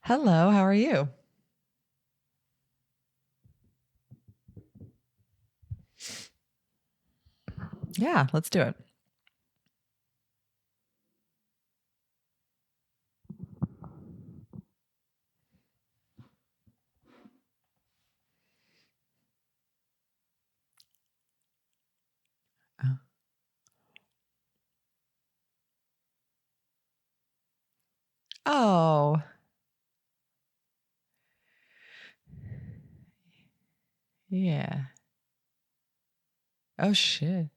Hello, how are you? Yeah, let's do it. Oh, yeah. Oh, shit.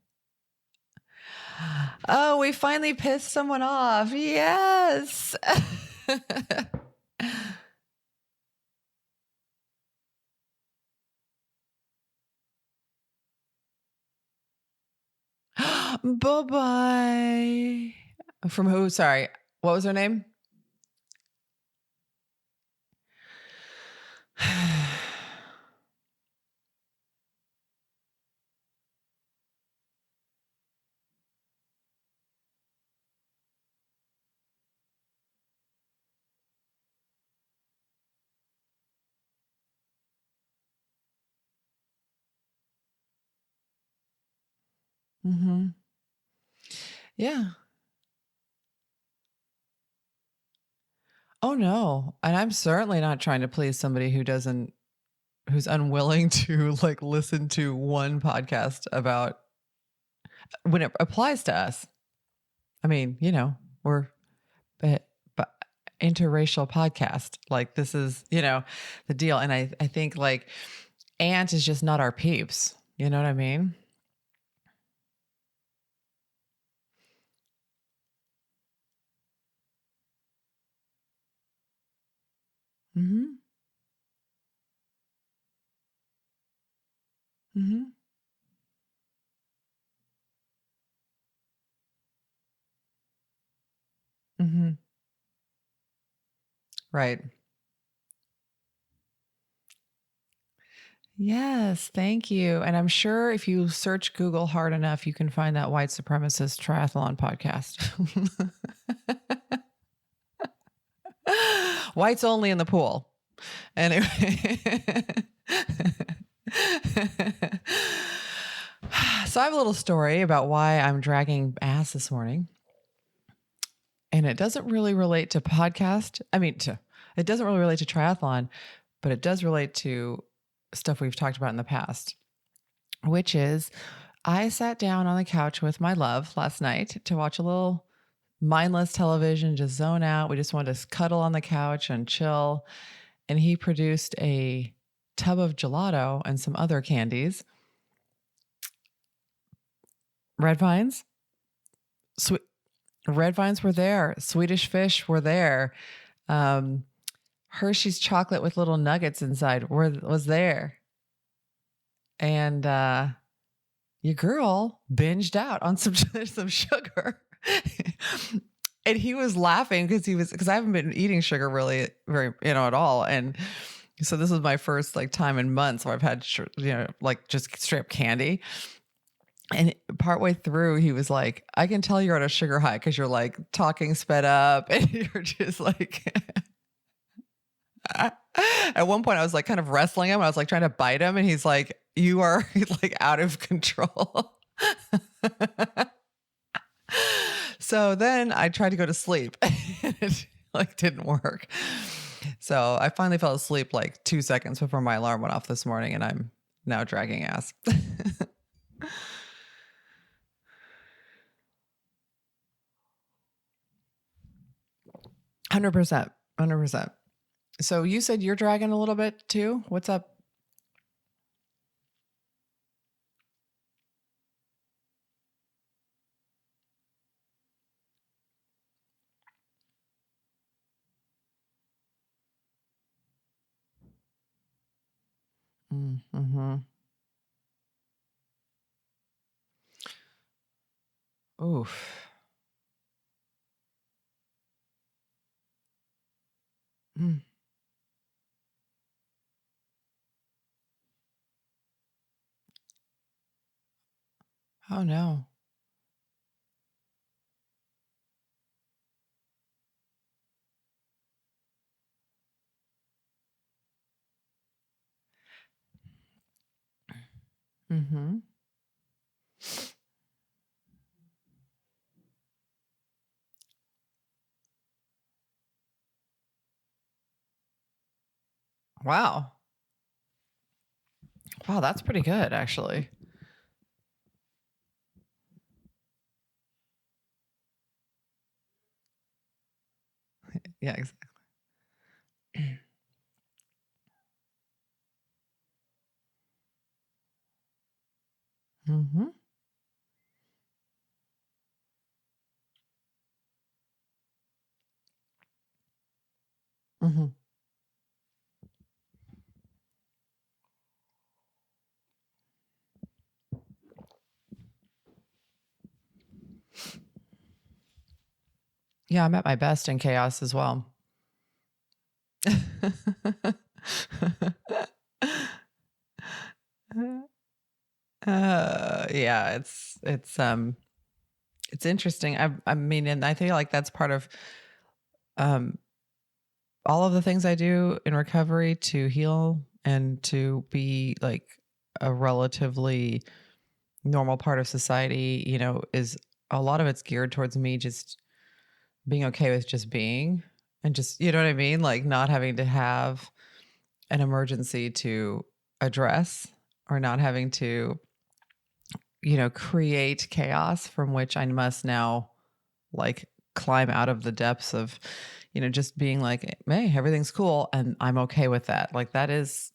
Oh, we finally pissed someone off. Yes. Bye-bye. From who? Sorry. What was her name? Mm-hmm. Yeah. Oh, no. And I'm certainly not trying to please somebody who's unwilling to like listen to one podcast about when it applies to us. I mean, we're but interracial podcast. Like this is, the deal. And I think like Ant is just not our peeps. You know what I mean? Mm-hmm. Mm-hmm. Mm-hmm. Right. Yes, thank you. And I'm sure if you search Google hard enough, you can find that white supremacist triathlon podcast. Whites only in the pool. Anyway. So I have a little story about why I'm dragging ass this morning. And it doesn't really relate to podcast. It doesn't really relate to triathlon, but it does relate to stuff we've talked about in the past, which is I sat down on the couch with my love last night to watch a little mindless television, just zone out. We just wanted to cuddle on the couch and chill. And he produced a tub of gelato and some other candies. Red vines, sweet red vines were there. Swedish fish were there. Um, Hershey's chocolate with little nuggets inside was there. And your girl binged out on some sugar. And he was laughing because I haven't been eating sugar really very, at all. And so this was my first like time in months where I've had, like just straight up candy. And partway through, he was like, I can tell you're on a sugar high because you're like talking sped up and you're just like, at one point I was like kind of wrestling him. I was like trying to bite him and he's like, you are like out of control. So then I tried to go to sleep and it like didn't work. So I finally fell asleep like 2 seconds before my alarm went off this morning and I'm now dragging ass. 100%. 100%. So you said you're dragging a little bit too. What's up? Mm-hmm. Oof. Mm. Oh no. Mm-hmm. Wow. Wow, that's pretty good, actually. Yeah, exactly. Mm-hmm. Mm-hmm. Yeah, I'm at my best in chaos as well. Yeah, it's interesting. I mean, and I feel like that's part of um all of the things I do in recovery to heal and to be like a relatively normal part of society, is a lot of it's geared towards me just being okay with just being and just, you know what I mean? Like not having to have an emergency to address or not having to, create chaos from which I must now like climb out of the depths of, just being like, hey, everything's cool and I'm okay with that. Like that's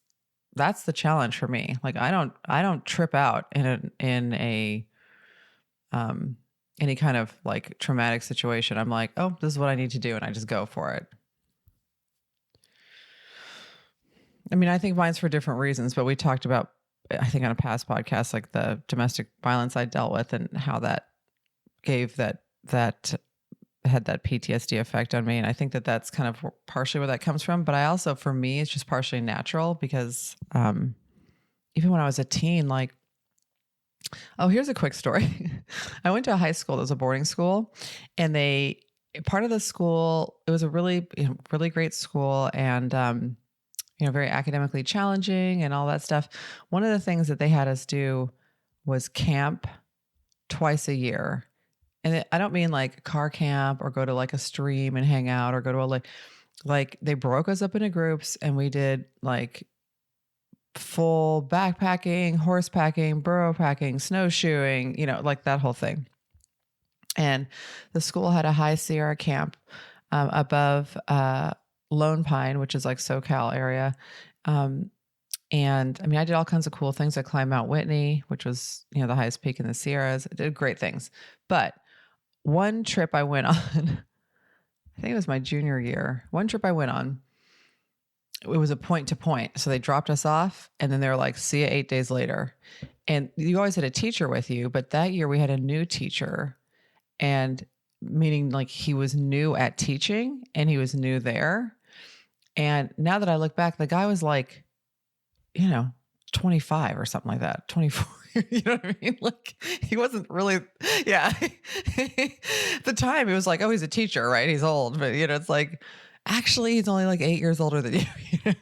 the challenge for me. Like I don't trip out in a um any kind of like traumatic situation. I'm like, oh, this is what I need to do, and I just go for it. I mean, I think mine's for different reasons, but we talked about, I think on a past podcast, like the domestic violence I dealt with and how that gave that had that PTSD effect on me. And I think that that's kind of partially where that comes from. But I also, for me, it's just partially natural because even when I was a teen, like, oh, here's a quick story. I went to a high school that was a boarding school, and part of the school, it was a really, really great school and, very academically challenging and all that stuff. One of the things that they had us do was camp twice a year. And I don't mean like car camp or go to like a stream and hang out or go to a like they broke us up into groups and we did like full backpacking, horse packing, burro packing, snowshoeing, like that whole thing. And the school had a high Sierra camp above Lone Pine, which is like SoCal area. And I mean, I did all kinds of cool things. I climbed Mount Whitney, which was, the highest peak in the Sierras. I did great things. But one trip I went on, I think it was my junior year. One trip I went on, it was a point to point. So they dropped us off and then they were like, see you 8 days later. And you always had a teacher with you. But that year we had a new teacher, and meaning like he was new at teaching and he was new there. And now that I look back, the guy was like, 25 or something like that, 24. You know what I mean? Like he wasn't really, yeah. At the time it was like, oh, he's a teacher, right? He's old, but it's like, actually he's only like 8 years older than you.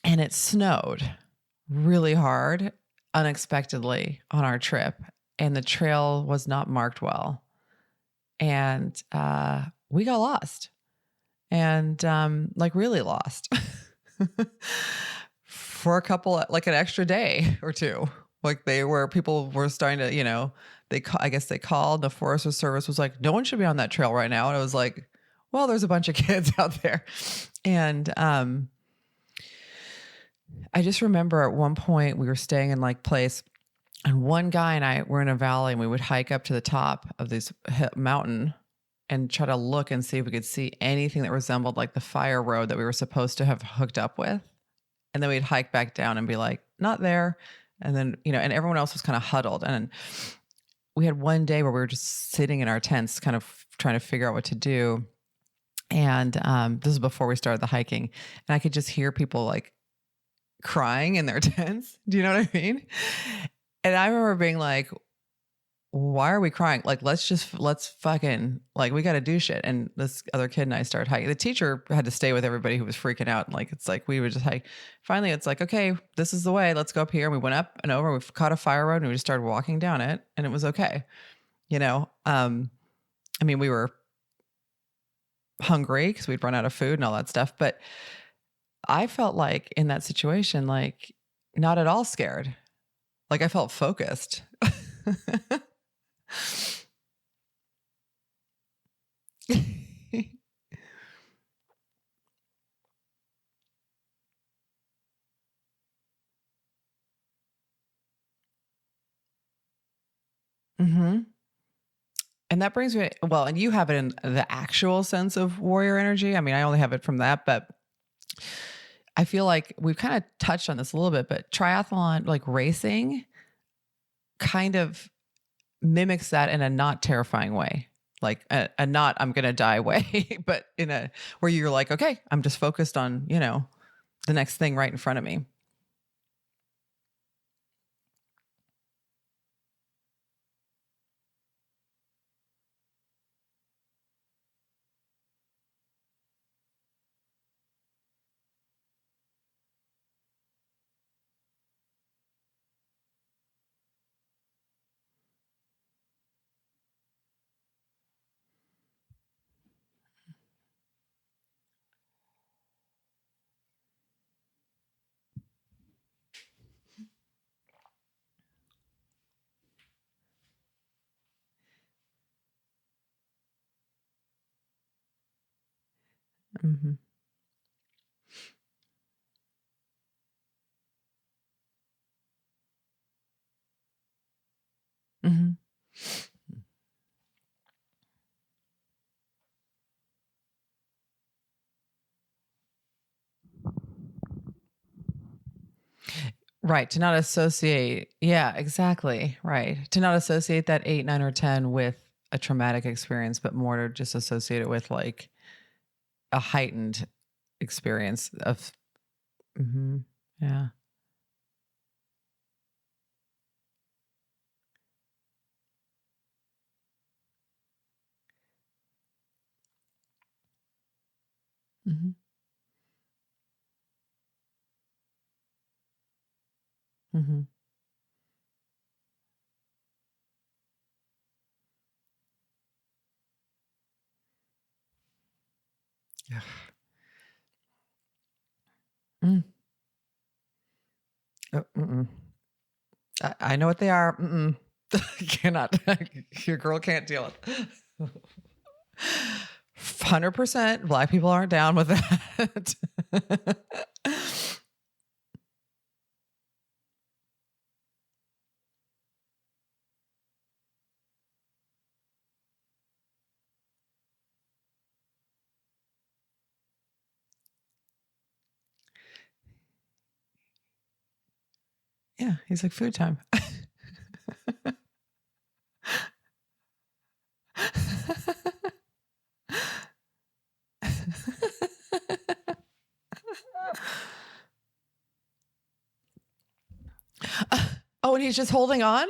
And it snowed really hard, unexpectedly on our trip. And the trail was not marked well. And we got lost and like really lost. For a couple, like an extra day or two. Like people were starting to, I guess they called, the Forest Service was like, no one should be on that trail right now. And it was like, well, there's a bunch of kids out there. And I just remember at one point we were staying in like place, and one guy and I were in a valley, and we would hike up to the top of this mountain and try to look and see if we could see anything that resembled like the fire road that we were supposed to have hooked up with. And then we'd hike back down and be like, not there. And then, and everyone else was kind of huddled. And we had one day where we were just sitting in our tents, kind of trying to figure out what to do. And this is before we started the hiking. And I could just hear people like crying in their tents. Do you know what I mean? And I remember being like, why are we crying? Like, let's fucking, like, we got to do shit. And this other kid and I started hiking. The teacher had to stay with everybody who was freaking out. Like, it's like, we would just hike. Finally, it's like, okay, this is the way. Let's go up here. And we went up and over. We caught a fire road and we just started walking down it, and it was okay. You know, I mean, we were hungry because we'd run out of food and all that stuff. But I felt like in that situation, like, not at all scared. Like, I felt focused. Mm-hmm. And that brings me, well, and you have it in the actual sense of warrior energy. I mean, I only have it from that, but I feel like we've kind of touched on this a little bit, but triathlon, like racing, kind of mimics that in a not terrifying way. Like a not, I'm going to die way, but in a, where you're like, okay, I'm just focused on, you know, the next thing right in front of me. Mm-hmm. Mm-hmm. Right. To not associate. Yeah, exactly. Right. To not associate that 8, 9, or 10 with a traumatic experience, but more to just associate it with like a heightened experience of, mm-hmm, yeah. Mm-hmm. Mm-hmm. Yeah. Mm. Oh, mm-mm. I know what they are. Mm-mm. Cannot. Your girl can't deal it. 100% Black people aren't down with that. Yeah, he's like, food time. Oh, and he's just holding on?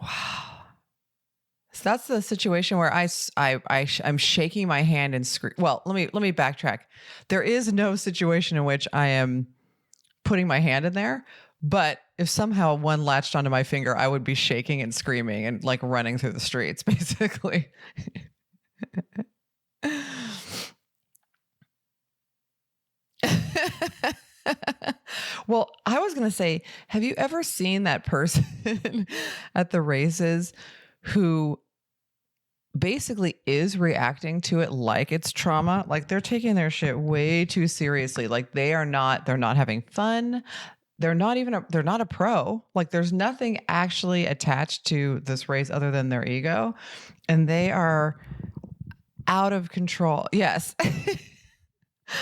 Wow. So that's the situation where I'm shaking my hand and scream. Well, let me backtrack. There is no situation in which I am putting my hand in there, but if somehow one latched onto my finger, I would be shaking and screaming and like running through the streets, basically. Well, I was going to say, have you ever seen that person at the races who basically is reacting to it like it's trauma? Like they're taking their shit way too seriously. Like they're not having fun. They're not a pro. Like there's nothing actually attached to this race other than their ego. And they are out of control. Yes.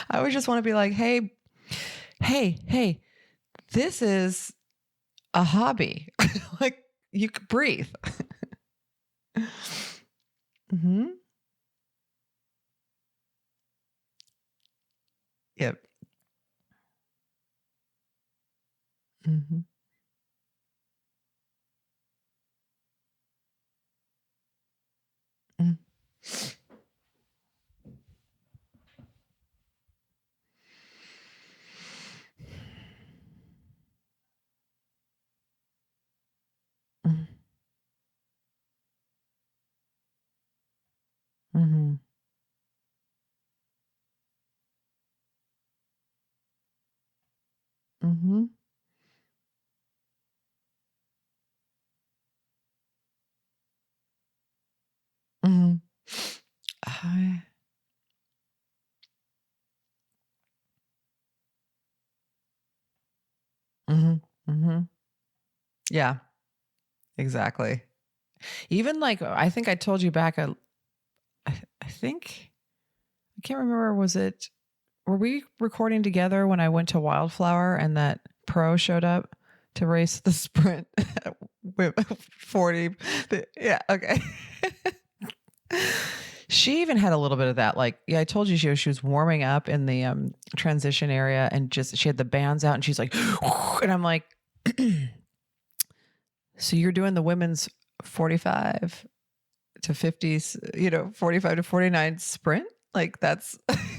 I would just want to be like, hey, this is a hobby. Like you could breathe. Mm-hmm. Yep. Mm-hmm. Mm-hmm. Mm-hmm. Mm-hmm. Mm-hmm. I, mm-hmm. Mm-hmm. Yeah, exactly. Even like, I think I told you back, I think, I can't remember, were we recording together when I went to Wildflower and that pro showed up to race the sprint with 40? Yeah, okay. She even had a little bit of that. Like, yeah, I told you she was warming up in the transition area and just she had the bands out and she's like, and I'm like, so you're doing the women's 45 to 50s, 45 to 49 sprint? Like that's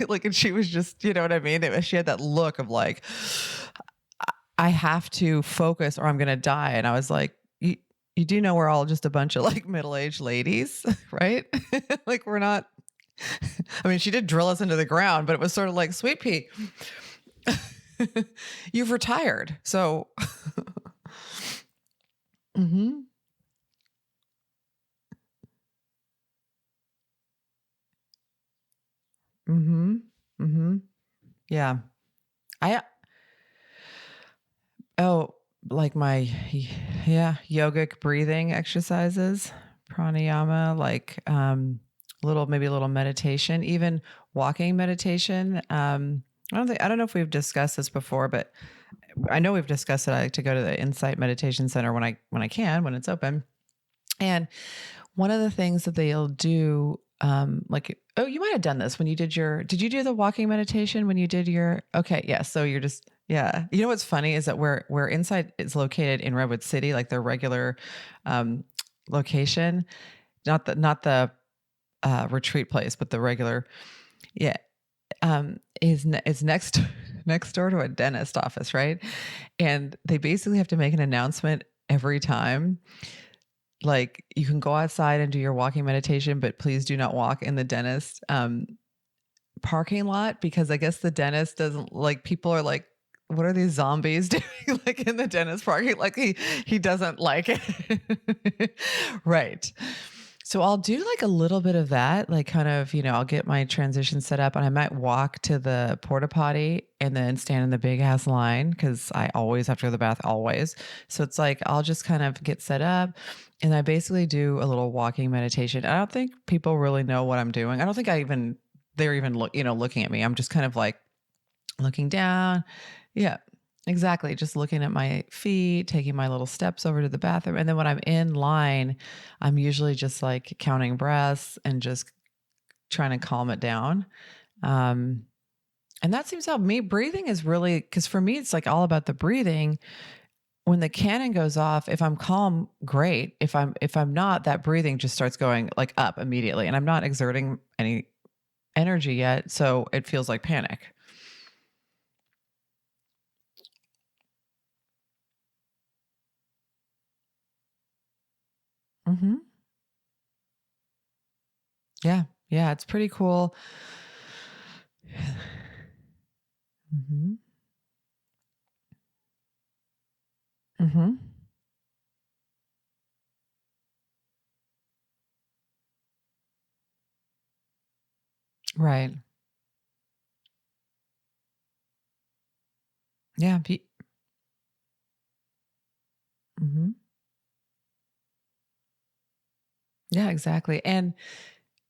like, and she was just, you know what I mean? She had that look of like, I have to focus or I'm going to die. And I was like, you do know we're all just a bunch of like middle-aged ladies, right? Like we're not, I mean, she did drill us into the ground, but it was sort of like, sweet pea, you've retired. So, mm-hmm, mm-hmm, mm-hmm. Yeah. I, oh, like my, yeah, yogic breathing exercises, pranayama, like, maybe a little meditation, even walking meditation. I don't know if we've discussed this before, but I know we've discussed it. I like to go to the Insight Meditation Center when I can, when it's open. And one of the things that they'll do, like, oh, you might have done this when you did you do the walking meditation when you did okay. Yeah. So you're just, yeah. You know, what's funny is that where Insight is located in Redwood City, like their regular, location, not the retreat place, but the regular, yeah, is next next door to a dentist office, right? And they basically have to make an announcement every time, like you can go outside and do your walking meditation, but please do not walk in the dentist parking lot, because I guess the dentist doesn't like, people are like, what are these zombies doing like in the dentist parking? Like he doesn't like it. Right. So I'll do like a little bit of that, like kind of, I'll get my transition set up and I might walk to the porta potty and then stand in the big ass line because I always have to go to the bath, always. So it's like, I'll just kind of get set up and I basically do a little walking meditation. I don't think people really know what I'm doing. I don't think they're even looking at me. I'm just kind of like looking down. Yeah. Exactly. Just looking at my feet, taking my little steps over to the bathroom. And then when I'm in line, I'm usually just like counting breaths and just trying to calm it down. And that seems to help me. Breathing is really, because for me, it's like all about the breathing. When the cannon goes off, if I'm calm, great. If I'm not, that breathing just starts going like up immediately. And I'm not exerting any energy yet. So it feels like panic. Mm-hmm. Yeah. Yeah. It's pretty cool. Mm-hmm. Mm-hmm. Right. Yeah. Mm-hmm. Yeah, exactly. And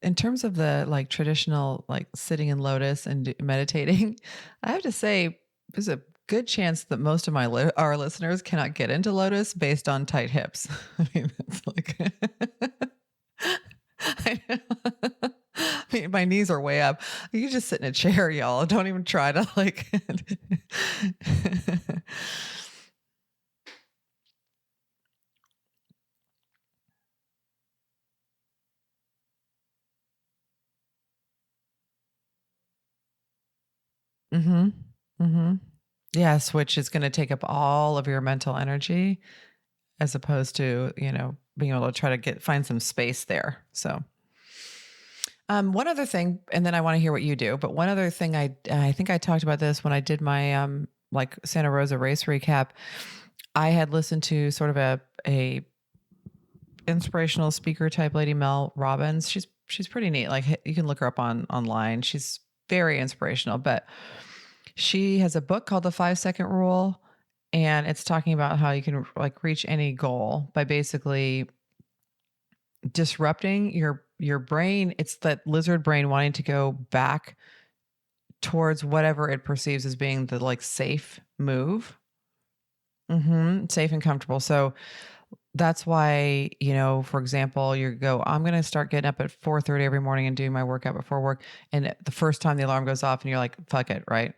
in terms of the like traditional, like sitting in lotus and meditating, I have to say there's a good chance that most of our listeners cannot get into lotus based on tight hips. I mean, that's like, I know. My knees are way up. You just sit in a chair, y'all. Don't even try to like. Mm-hmm. Mm-hmm. Yes, which is going to take up all of your mental energy as opposed to, being able to try to find some space there. So, one other thing, and then I want to hear what you do, but one other thing, I think I talked about this when I did my, like Santa Rosa race recap. I had listened to sort of a inspirational speaker type lady, Mel Robbins. She's pretty neat. Like you can look her up online. She's very inspirational, but she has a book called The 5 Second Rule, and it's talking about how you can like reach any goal by basically disrupting your brain. It's that lizard brain wanting to go back towards whatever it perceives as being the like safe move. Safe and comfortable. So that's why, for example, I'm going to start getting up at 4:30 every morning and doing my workout before work. And the first time the alarm goes off and you're like, fuck it, right?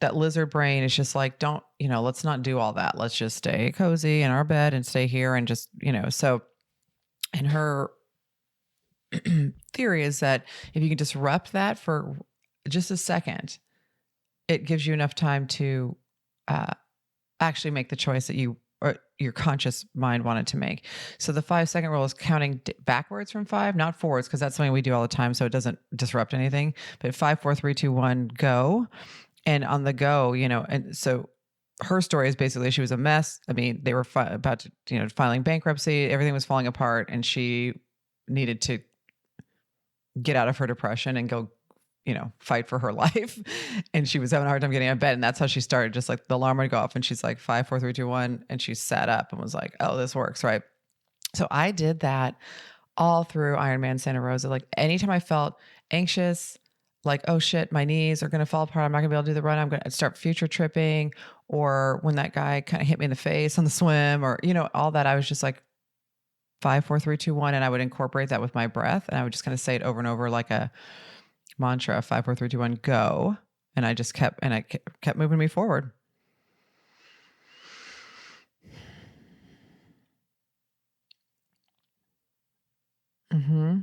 That lizard brain is just like, don't, let's not do all that. Let's just stay cozy in our bed and stay here and just, so, and her theory is that if you can disrupt that for just a second, it gives you enough time to actually make the choice that or your conscious mind wanted to make. So the 5 second rule is counting backwards from 5, not forwards, because that's something we do all the time. So it doesn't disrupt anything, but 5, 4, 3, 2, 1, go. And on the go, and so her story is basically she was a mess. I mean, they were about to, filing bankruptcy. Everything was falling apart and she needed to get out of her depression and go, fight for her life. And she was having a hard time getting out of bed. And that's how she started. Just like the alarm would go off and she's like 5, 4, 3, 2, 1. And she sat up and was like, oh, this works. Right. So I did that all through Ironman Santa Rosa. Like anytime I felt anxious, like, oh shit, my knees are going to fall apart. I'm not gonna be able to do the run. I'm going to start future tripping. Or when that guy kind of hit me in the face on the swim or, all that, I was just like 5, 4, 3, 2, 1. And I would incorporate that with my breath. And I would just kind of say it over and over like a mantra, 5, 4, 3, 2, 1, go. And I just kept moving me forward. Mm-hmm.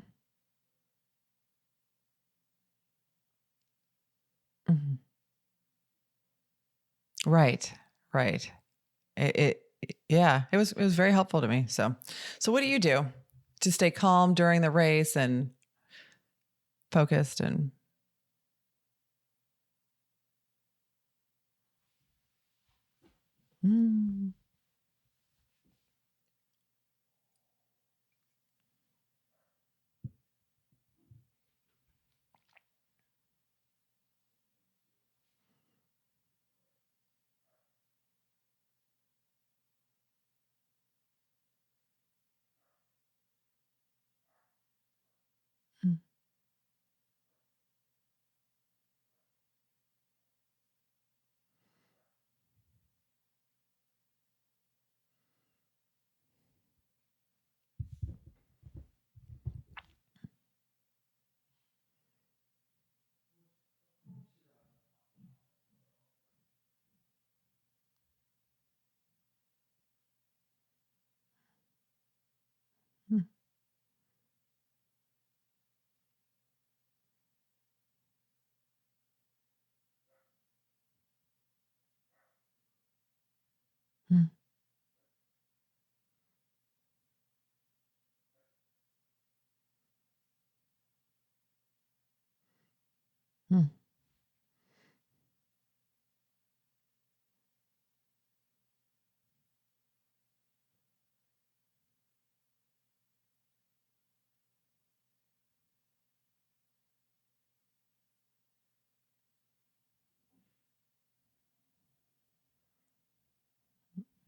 Mm-hmm. Right. Right. Yeah, it was very helpful to me. So what do you do to stay calm during the race and focused and mm, mm, mm, mm, mm,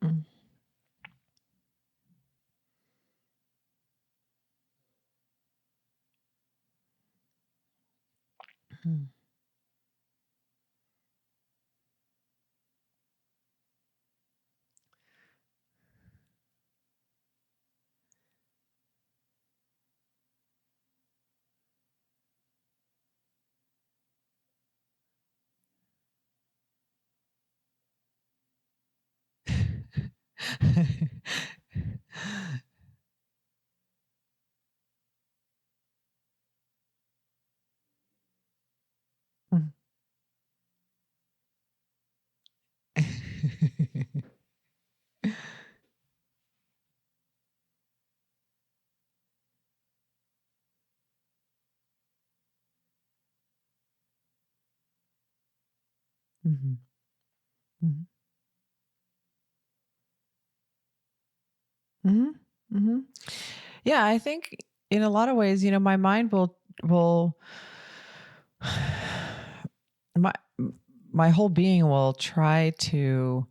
mm, mm, Mhm. Mhm. Mhm. Mhm. Yeah, I think in a lot of ways, my mind will my my whole being will try to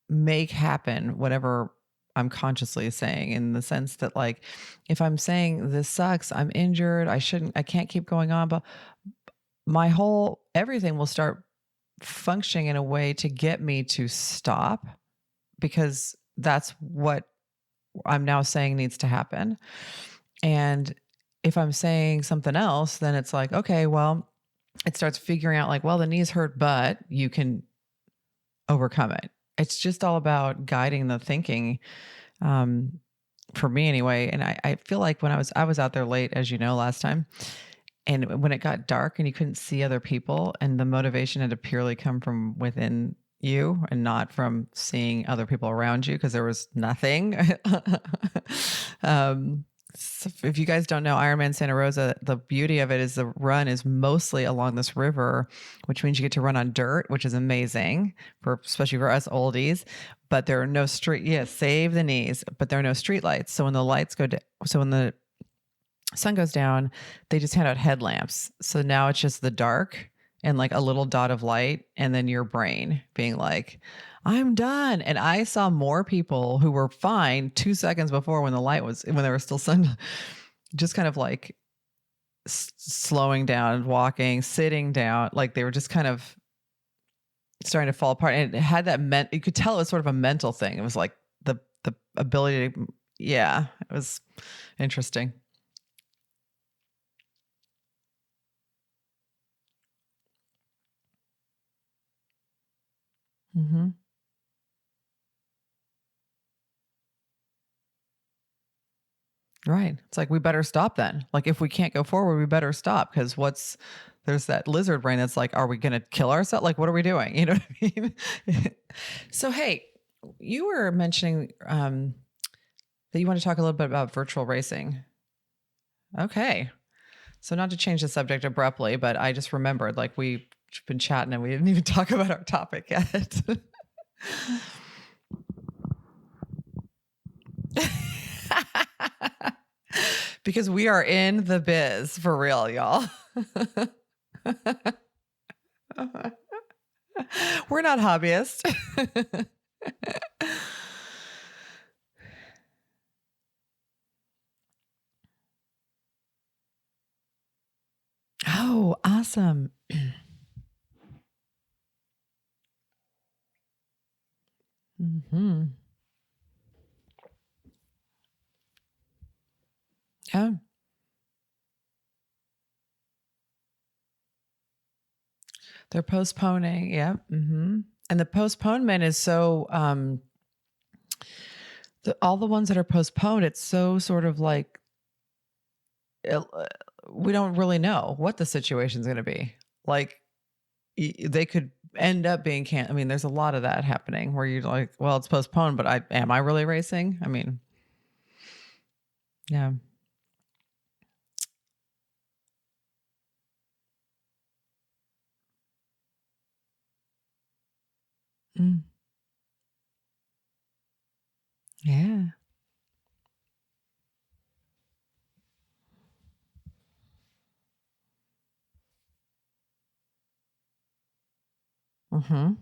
make happen whatever I'm consciously saying, in the sense that, like, if I'm saying this sucks, I'm injured, I can't keep going on, but my whole everything will start functioning in a way to get me to stop, because that's what I'm now saying needs to happen. And if I'm saying something else, then it's like, okay, well, it starts figuring out like, well, the knees hurt, but you can overcome it. It's just all about guiding the thinking, um, for me anyway. And I feel like when I was out there late, as you know, last time, and when it got dark and you couldn't see other people, and the motivation had to purely come from within you and not from seeing other people around you, because there was nothing. um, so if you guys don't know Ironman Santa Rosa, the beauty of it is the run is mostly along this river, which means you get to run on dirt, which is amazing for, especially for us oldies. But there are no street. Yes, save the knees. But there are no street lights. So when the lights go down, so when the sun goes down, they just hand out headlamps. So now it's just the dark and like a little dot of light, and then your brain being like, I'm done. And I saw more people who were fine 2 seconds before, when there was still sun, just kind of like slowing down, walking, sitting down. Like they were just kind of starting to fall apart. And it had you could tell it was sort of a mental thing. It was like the ability to, yeah, it was interesting. Mm-hmm. Right. It's like, we better stop then. Like, if we can't go forward, we better stop, because there's that lizard brain that's like, are we going to kill ourselves? Like, what are we doing? You know what I mean? So, hey, you were mentioning that you want to talk a little bit about virtual racing. Okay. So, not to change the subject abruptly, but I just remembered, like, we've been chatting and we didn't even talk about our topic yet. Because we are in the biz for real, y'all. We're not hobbyists. Oh, awesome. Hmm. Yeah. They're postponing. Yeah. Hmm. And the postponement is so, all the ones that are postponed, it's so sort of like, uh, we don't really know what the situation's going to be. Like, they could end up being I mean, there's a lot of that happening where you're like, well, it's postponed, but am I really racing? I mean, yeah. Mm, yeah. Hmm.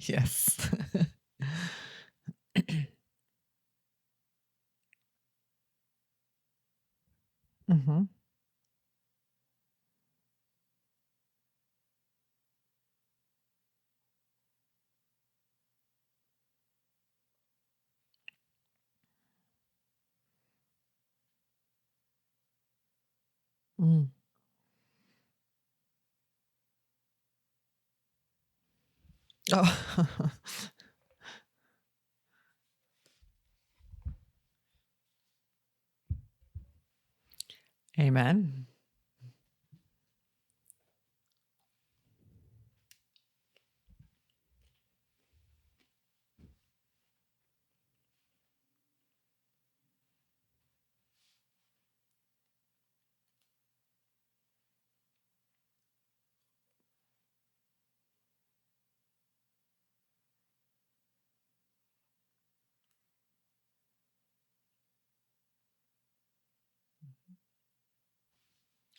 Yes. Mm-hmm. Mm. Oh. Amen.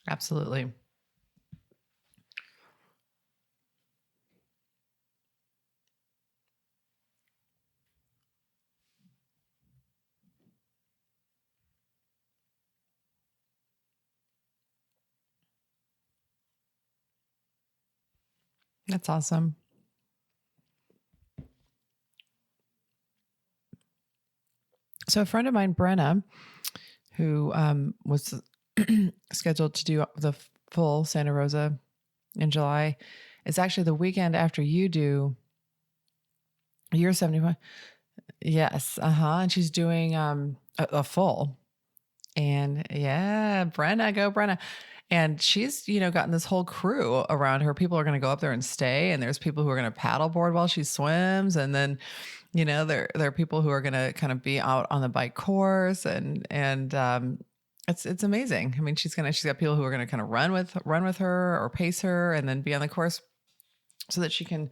Absolutely. That's awesome. So a friend of mine, Brenna, who was scheduled to do the full Santa Rosa in July, it's actually the weekend after you do your 75. Yes. Uh-huh. And she's doing a full. And yeah, Brenna, go Brenna. And she's, gotten this whole crew around her. People are going to go up there and stay. And there's people who are going to paddleboard while she swims. And then, there are people who are going to kind of be out on the bike course. And it's amazing. I mean, she's got people who are going to kind of run with her or pace her and then be on the course so that she can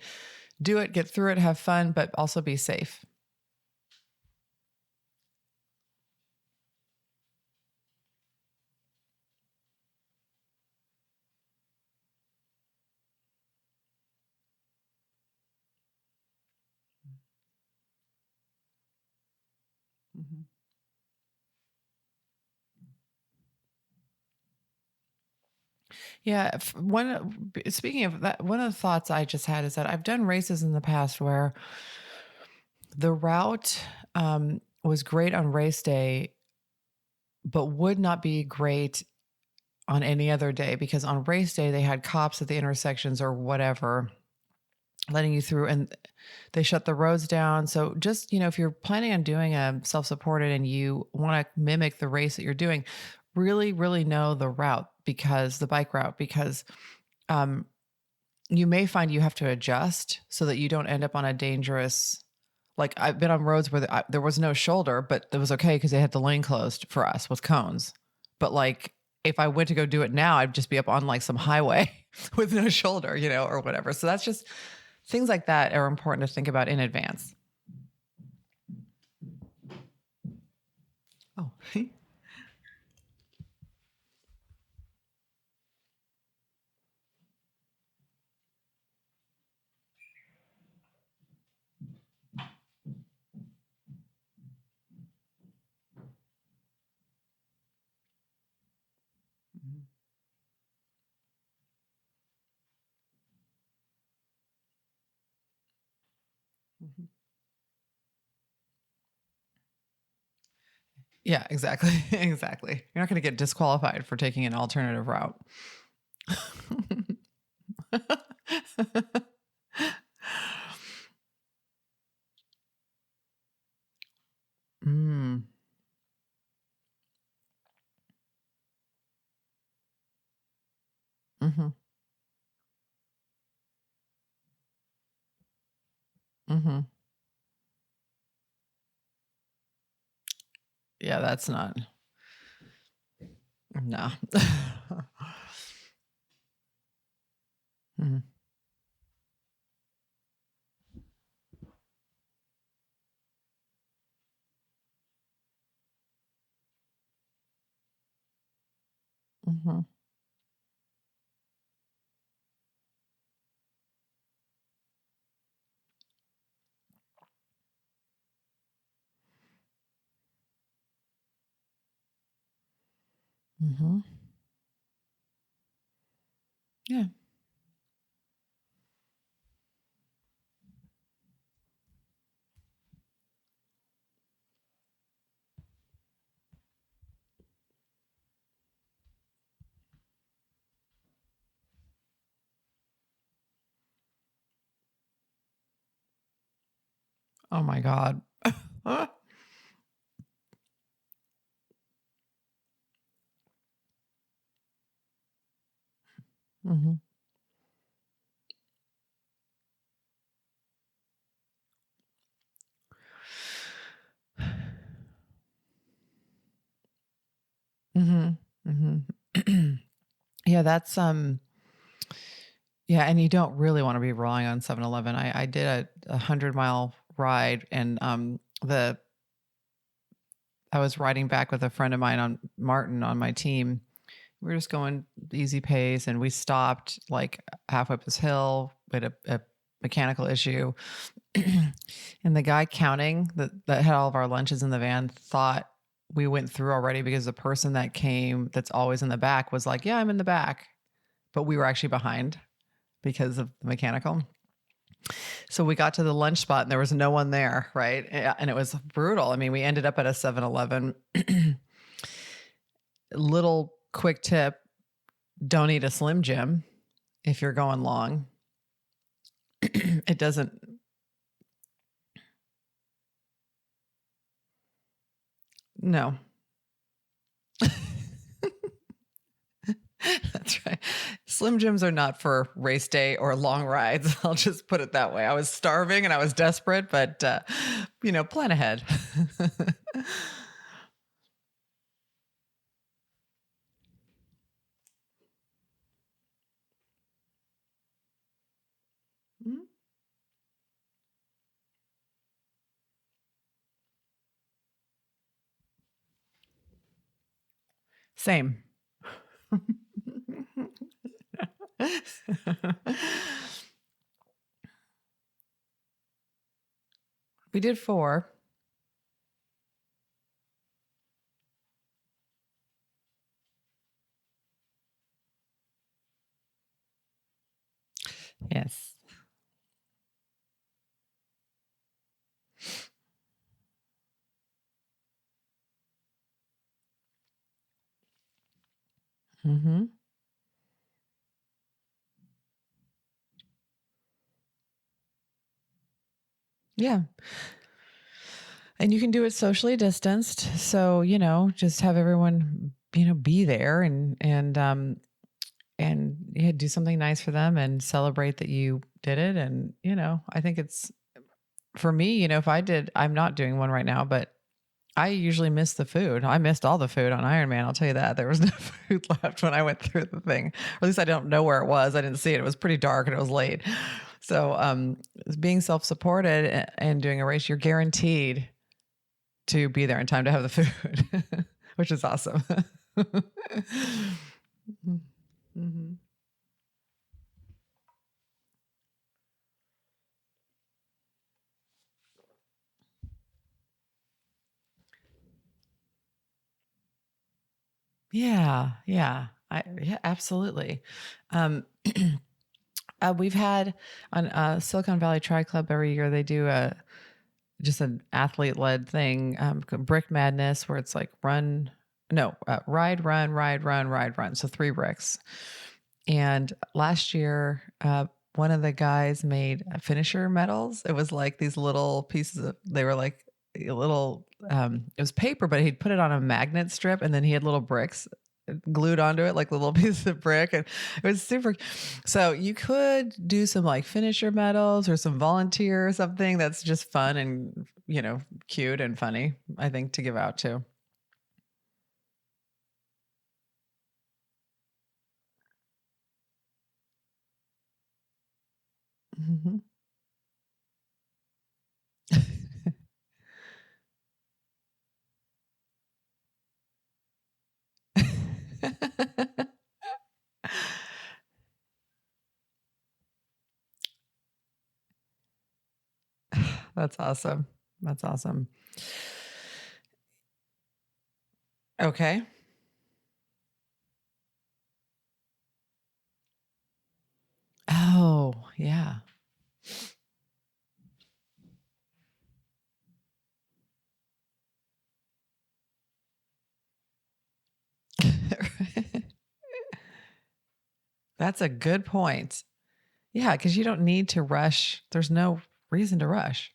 do it, get through it, have fun, but also be safe. Mm-hmm. Yeah. Speaking of that, one of the thoughts I just had is that I've done races in the past where the route was great on race day, but would not be great on any other day because on race day, they had cops at the intersections or whatever letting you through and they shut the roads down. So just, if you're planning on doing a self-supported and you want to mimic the race that you're doing, really, really know the route because the bike route, because um, you may find you have to adjust so that you don't end up on a dangerous, like I've been on roads where there was no shoulder, but it was okay because they had the lane closed for us with cones. But like if I went to go do it now, I'd just be up on like some highway with no shoulder, or whatever. So that's just things like that are important to think about in advance. Oh. Mhm. Yeah, exactly. Exactly. You're not going to get disqualified for taking an alternative route. Mm. Hmm. Hmm. Yeah, that's not. No. Hmm. Hmm. Mm-hmm. Yeah. Oh my God. Mm-hmm. Mm-hmm. Mm-hmm. Yeah, that's yeah, and you don't really want to be relying on 7-Eleven. I did a 100-mile ride, and the I was riding back with a friend of mine on Martin on my team. We were just going easy pace, and we stopped like halfway up this hill with a mechanical issue. And the guy counting that had all of our lunches in the van thought we went through already, because the person that came that's always in the back was like, yeah, I'm in the back. But we were actually behind because of the mechanical. So we got to the lunch spot and there was no one there, right? And it was brutal. I mean, we ended up at a 7-Eleven. Little quick tip, don't eat a Slim Jim if you're going long. It doesn't. No. That's right. Slim Jims are not for race day or long rides. I'll just put it that way. I was starving and I was desperate, but plan ahead. Mhm. Same. We did 4. Yes. Mm-hmm. Yeah. And you can do it socially distanced. So, just have everyone, be there and yeah, do something nice for them and celebrate that you did it. And, I think it's for me, if I'm not doing one right now, but I usually miss the food. I missed all the food on Ironman. I'll tell you that. There was no food left when I went through the thing. Or at least I don't know where it was. I didn't see it. It was pretty dark and it was late. So, being self-supported and doing a race, you're guaranteed to be there in time to have the food, which is awesome. Mm-hmm. Yeah, yeah, yeah, absolutely. Um, we've had on Silicon Valley Tri Club every year. They do just an athlete led thing, called Brick Madness, where it's like ride, run, ride, run, ride, run. So 3 bricks. And last year, one of the guys made finisher medals. It was like these little pieces they were like a little, it was paper, but he'd put it on a magnet strip and then he had little bricks glued onto it, like little pieces of brick. And it was super. So you could do some like finisher medals or some volunteer or something that's just fun and, cute and funny, I think, to give out to. Mm-hmm. That's awesome. That's awesome. Okay. Yeah. That's a good point. Yeah, because you don't need to rush. There's no reason to rush.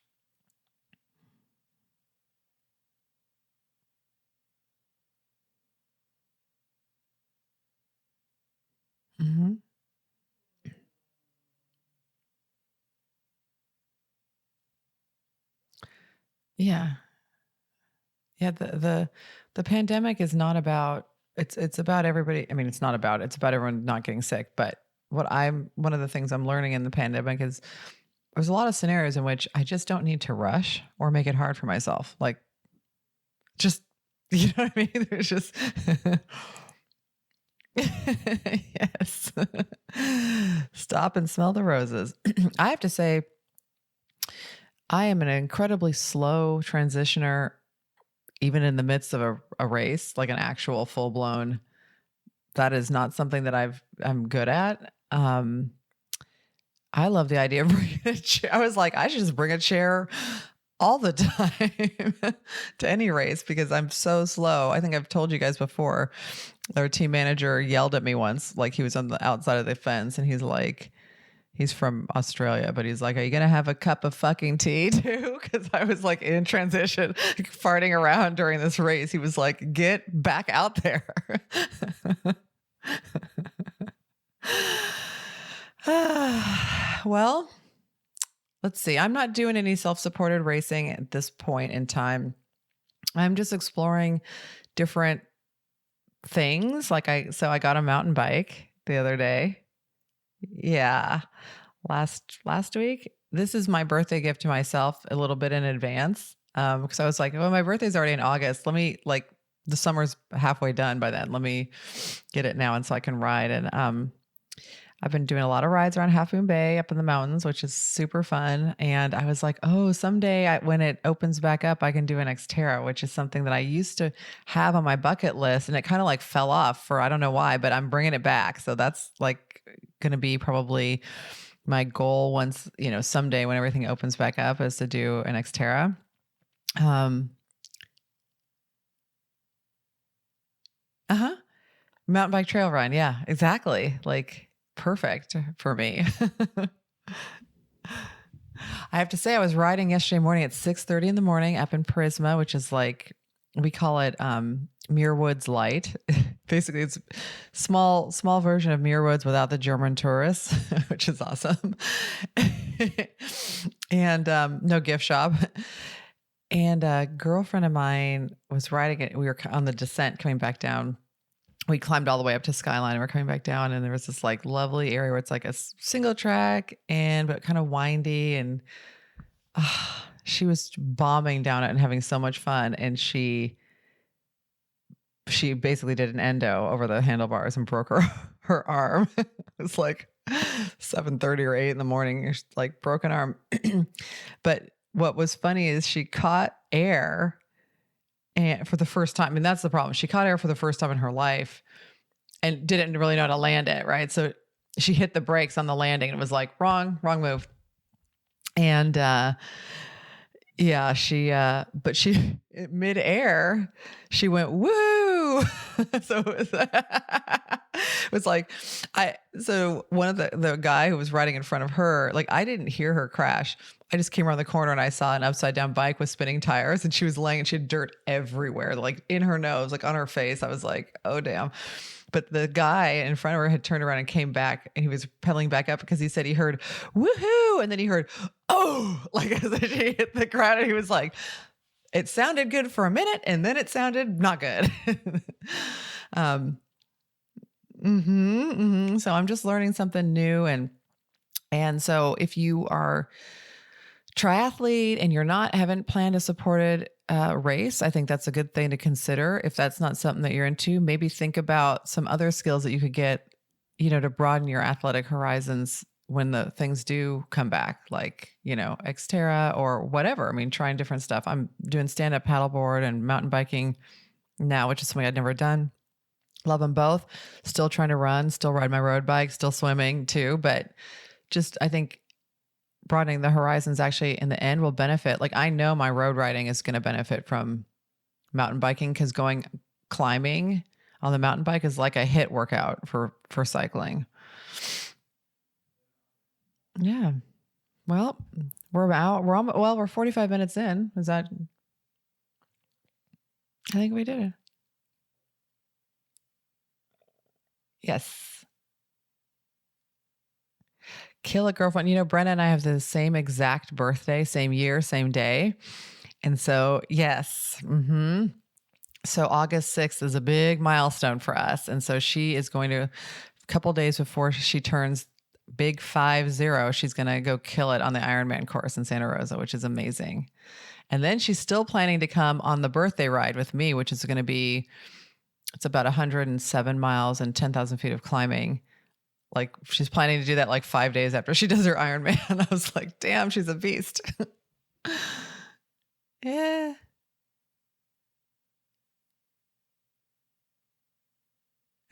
Mm-hmm. Yeah. Yeah. The pandemic is not about, it's about everybody. I mean, it's about everyone not getting sick. But one of the things I'm learning in the pandemic is there's a lot of scenarios in which I just don't need to rush or make it hard for myself. Like, just, you know what I mean? There's just, yes. Stop and smell the roses. I have to say, I am an incredibly slow transitioner, even in the midst of a race, like an actual full blown. That is not something that I'm good at. I love the idea of bringing a chair. I was like, I should just bring a chair all the time to any race because I'm so slow. I think I've told you guys before, our team manager yelled at me once, like he was on the outside of the fence and he's like, he's from Australia, but he's like, are you going to have a cup of fucking tea too? Because I was like in transition, farting around during this race. He was like, get back out there. Well, let's see. I'm not doing any self-supported racing at this point in time. I'm just exploring different things. So I got a mountain bike the other day. Yeah. Last week. This is my birthday gift to myself a little bit in advance. Because I was like, well, my birthday's already in August. Let me the summer's halfway done by then. Let me get it now and so I can ride. And I've been doing a lot of rides around Half Moon Bay up in the mountains, which is super fun. And I was like, oh, someday when it opens back up, I can do an Xterra, which is something that I used to have on my bucket list. And it kind of like fell off for, I don't know why, but I'm bringing it back. So that's like going to be probably my goal once, someday when everything opens back up is to do an Xterra. Mountain bike trail run. Yeah, exactly. Like perfect for me. I have to say, I was riding yesterday morning at 6:30 in the morning up in Prisma, which is like, we call it Muirwoods Light. Basically, it's small version of Muirwoods without the German tourists, which is awesome. And no gift shop. And a girlfriend of mine was riding it. We were on the descent coming back down. We climbed all the way up to Skyline and we're coming back down. And there was this like lovely area where it's like a single track but kind of windy. And she was bombing down it and having so much fun. And she basically did an endo over the handlebars and broke her arm. It was like 7:30 or 8 in the morning, like broken arm. But what was funny is she caught air and for the first time. I mean, that's the problem. She caught air for the first time in her life and didn't really know how to land it. Right. So she hit the brakes on the landing and it was like, wrong move. And, yeah, but she midair, she went, woo. So it was like, so one of the guy who was riding in front of her, like I didn't hear her crash. I just came around the corner and I saw an upside down bike with spinning tires and she was laying and she had dirt everywhere, like in her nose, like on her face. I was like, oh damn. But the guy in front of her had turned around and came back and he was pedaling back up because he said he heard woohoo. And then he heard, oh, like as she hit the ground and he was like, it sounded good for a minute and then it sounded not good. So I'm just learning something new. And so if you are triathlete and haven't planned a supported race, I think that's a good thing to consider. If that's not something that you're into, maybe think about some other skills that you could get, to broaden your athletic horizons when the things do come back, like, Xterra or whatever. I mean, trying different stuff. I'm doing stand-up paddleboard and mountain biking now, which is something I'd never done. Love them both. Still trying to run, still ride my road bike, still swimming too, but just, I think broadening the horizons actually in the end will benefit. Like, I know my road riding is going to benefit from mountain biking, because going climbing on the mountain bike is like a HIIT workout for cycling. Yeah. Well, we're 45 minutes in. Is that, I think we did it. Yes. Kill it, girlfriend. You know, Brenna and I have the same exact birthday, same year, same day. And so, yes. So August 6th is a big milestone for us. And so she is going to, a couple days before she turns big 50, she's going to go kill it on the Ironman course in Santa Rosa, which is amazing. And then she's still planning to come on the birthday ride with me, which is going to be, it's about 107 miles and 10,000 feet of climbing. Like, she's planning to do that like 5 days after she does her Ironman. I was like, damn, she's a beast. Yeah.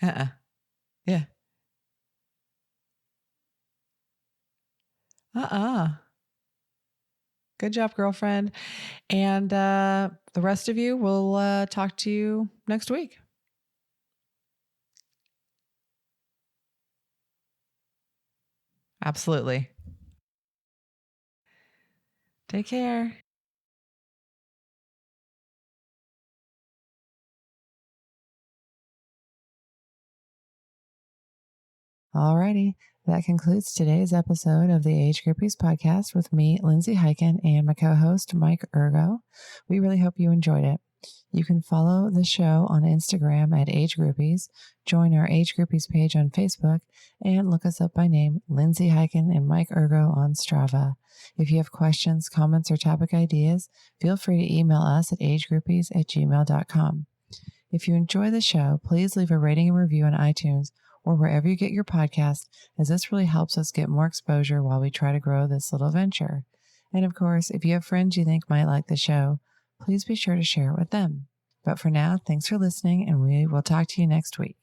Yeah. Good job, girlfriend. And the rest of you, will talk to you next week. Absolutely. Take care. Alrighty. That concludes today's episode of the Age Groupies Podcast with me, Lindsay Hiken, and my co-host, Mike Ergo. We really hope you enjoyed it. You can follow the show on Instagram at Age Groupies, join our Age Groupies page on Facebook, and look us up by name, Lindsay Hiken and Mike Ergo on Strava. If you have questions, comments, or topic ideas, feel free to email us at agegroupies@gmail.com. If you enjoy the show, please leave a rating and review on iTunes or wherever you get your podcast, as this really helps us get more exposure while we try to grow this little venture. And of course, if you have friends you think might like the show, please be sure to share it with them. But for now, thanks for listening, and we will talk to you next week.